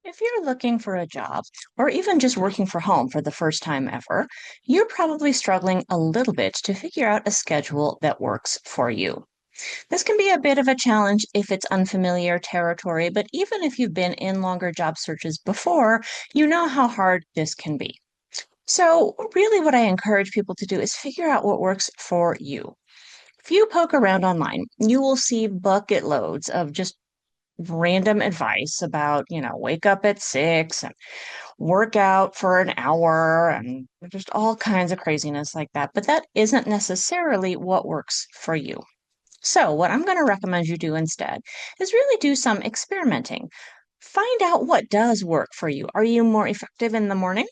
If you're looking for a job or even just working from home for the first time ever, you're probably struggling a little bit to figure out a schedule that works for you. This can be a bit of a challenge if it's unfamiliar territory, but even if you've been in longer job searches before, you know how hard this can be. So, really, what I encourage people to do is figure out what works for you. If you poke around online, you will see bucket loads of just random advice about, wake up at 6 and work out for an hour and just all kinds of craziness like that. But that isn't necessarily what works for you. So, what I'm going to recommend you do instead is really do some experimenting. Find out what does work for you. Are you more effective in the morning?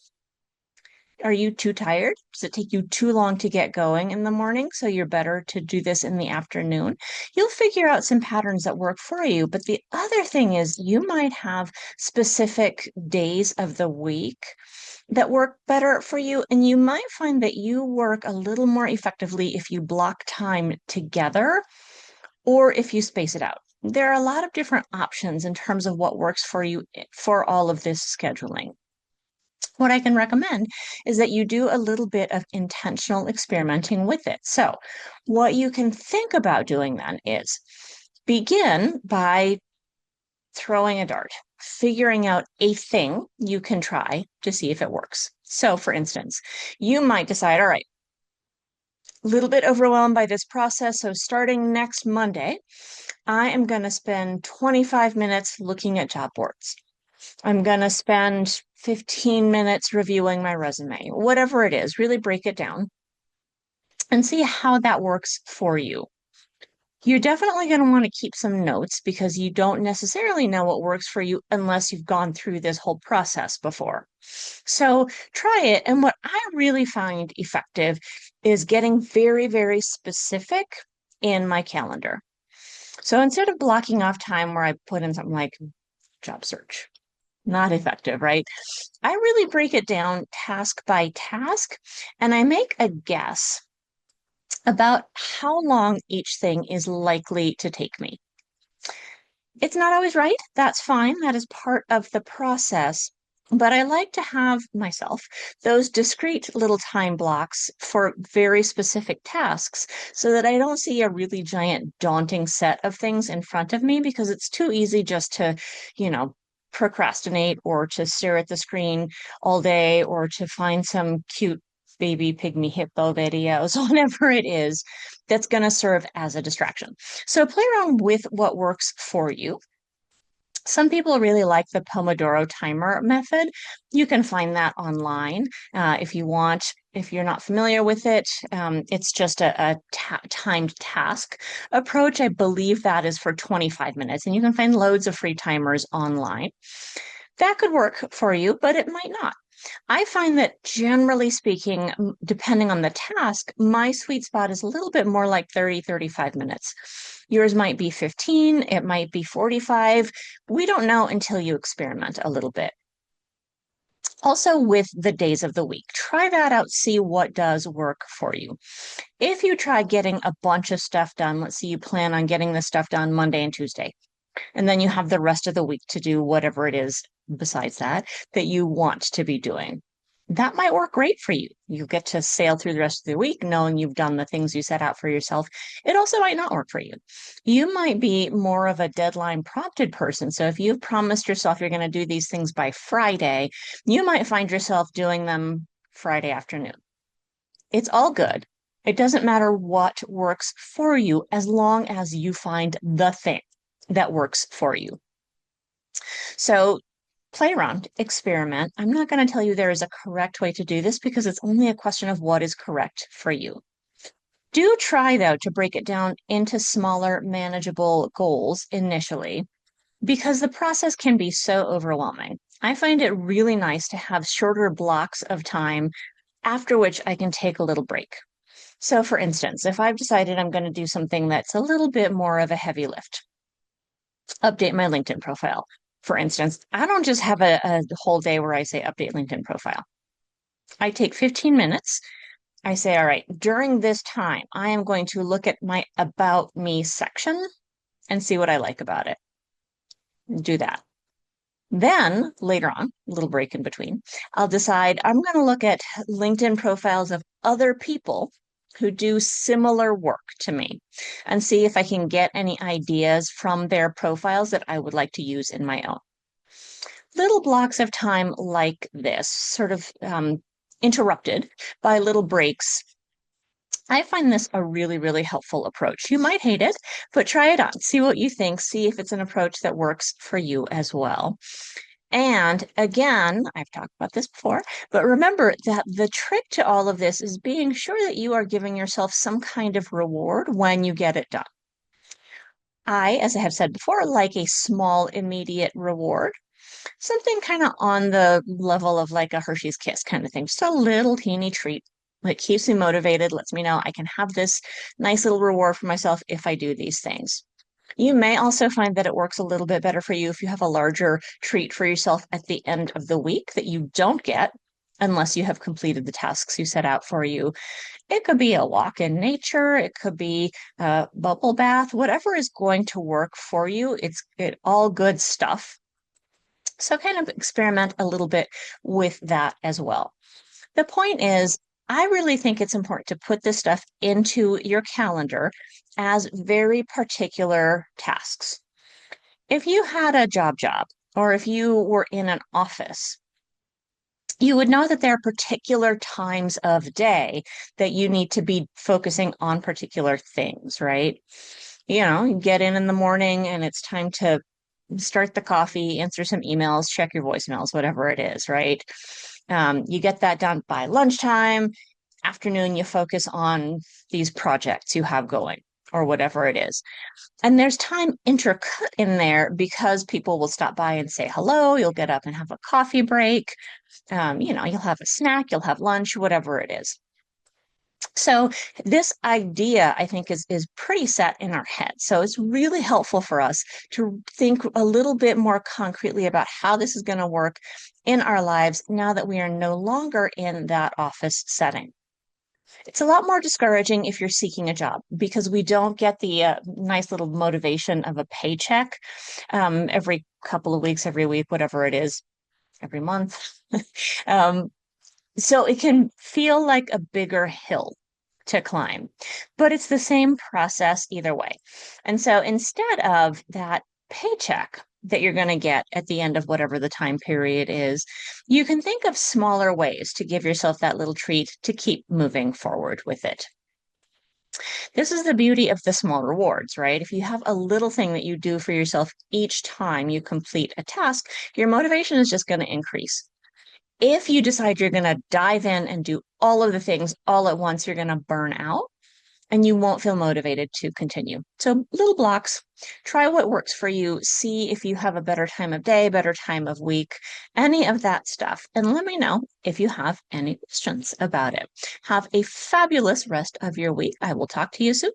Are you too tired? Does it take you too long to get going in the morning? So you're better to do this in the afternoon. You'll figure out some patterns that work for you. But the other thing is, you might have specific days of the week that work better for you. And you might find that you work a little more effectively if you block time together or if you space it out. There are a lot of different options in terms of what works for you for all of this scheduling. What I can recommend is that you do a little bit of intentional experimenting with it. So, what you can think about doing then is begin by throwing a dart, figuring out a thing you can try to see if it works. So, for instance, you might decide, all right, a little bit overwhelmed by this process. So, starting next Monday, I am going to spend 25 minutes looking at job boards. I'm going to spend 15 minutes reviewing my resume, whatever it is, really break it down and see how that works for you. You're definitely going to want to keep some notes because you don't necessarily know what works for you unless you've gone through this whole process before. So try it. And what I really find effective is getting very, very specific in my calendar. So instead of blocking off time where I put in something like job search, not effective, right? I really break it down task by task and I make a guess about how long each thing is likely to take me. It's not always right. That's fine. That is part of the process. But I like to have myself those discrete little time blocks for very specific tasks so that I don't see a really giant, daunting set of things in front of me because it's too easy just to, you know, procrastinate or to stare at the screen all day or to find some cute baby pygmy hippo videos, whatever it is that's going to serve as a distraction. So play around with what works for you. Some people really like the Pomodoro timer method. You can find that online if you want. If you're not familiar with it, it's just a timed task approach. I believe that is for 25 minutes, and you can find loads of free timers online. That could work for you, but it might not. I find that generally speaking, depending on the task, my sweet spot is a little bit more like 30, 35 minutes. Yours might be 15, it might be 45. We don't know until you experiment a little bit. Also, with the days of the week, try that out, see what does work for you. If you try getting a bunch of stuff done, let's say you plan on getting this stuff done Monday and Tuesday, and then you have the rest of the week to do whatever it is besides that you want to be doing. That might work great for you. You get to sail through the rest of the week knowing you've done the things you set out for yourself. It also might not work for you. You might be more of a deadline prompted person. So if you've promised yourself you're going to do these things by Friday, you might find yourself doing them Friday afternoon. It's all good. It doesn't matter what works for you as long as you find the thing that works for you. So play around, experiment. I'm not going to tell you there is a correct way to do this because it's only a question of what is correct for you. Do try, though, to break it down into smaller, manageable goals initially because the process can be so overwhelming. I find it really nice to have shorter blocks of time after which I can take a little break. So, for instance, if I've decided I'm going to do something that's a little bit more of a heavy lift, update my LinkedIn profile. For instance, I don't just have a whole day where I say update LinkedIn profile. I take 15 minutes. I say, all right, during this time, I am going to look at my About Me section and see what I like about it. Do that. Then later on, a little break in between, I'll decide I'm going to look at LinkedIn profiles of other people who do similar work to me and see if I can get any ideas from their profiles that I would like to use in my own. Little blocks of time like this, sort of interrupted by little breaks. I find this a really, really helpful approach. You might hate it, but try it on. See what you think. See if it's an approach that works for you as well. And again, I've talked about this before, but remember that the trick to all of this is being sure that you are giving yourself some kind of reward when you get it done. As I have said before, like a small immediate reward, something kind of on the level of like a Hershey's Kiss kind of thing, just a little teeny treat that keeps me motivated, lets me know I can have this nice little reward for myself if I do these things. You may also find that it works a little bit better for you if you have a larger treat for yourself at the end of the week that you don't get unless you have completed the tasks you set out for you. It could be a walk in nature, it could be a bubble bath, whatever is going to work for you. It's all good stuff. So kind of experiment a little bit with that as well. The point is, I really think it's important to put this stuff into your calendar as very particular tasks. If you had a job, or if you were in an office, you would know that there are particular times of day that you need to be focusing on particular things, right? You get in the morning and it's time to start the coffee, answer some emails, check your voicemails, whatever it is, right? You get that done by lunchtime. Afternoon, you focus on these projects you have going or whatever it is. And there's time intercut in there because people will stop by and say hello. You'll get up and have a coffee break. You'll have a snack, you'll have lunch, whatever it is. So this idea, I think, is pretty set in our head. So it's really helpful for us to think a little bit more concretely about how this is going to work in our lives now that we are no longer in that office setting. It's a lot more discouraging if you're seeking a job because we don't get the nice little motivation of a paycheck every couple of weeks, every week, whatever it is, every month. um, so it can feel like a bigger hill to climb, but it's the same process either way. And so instead of that paycheck that you're going to get at the end of whatever the time period is, you can think of smaller ways to give yourself that little treat to keep moving forward with it. This is the beauty of the small rewards, right? If you have a little thing that you do for yourself each time you complete a task, your motivation is just going to increase. If you decide you're going to dive in and do all of the things all at once, you're going to burn out and you won't feel motivated to continue. So, little blocks, try what works for you, see if you have a better time of day, better time of week, any of that stuff. And let me know if you have any questions about it. Have a fabulous rest of your week. I will talk to you soon.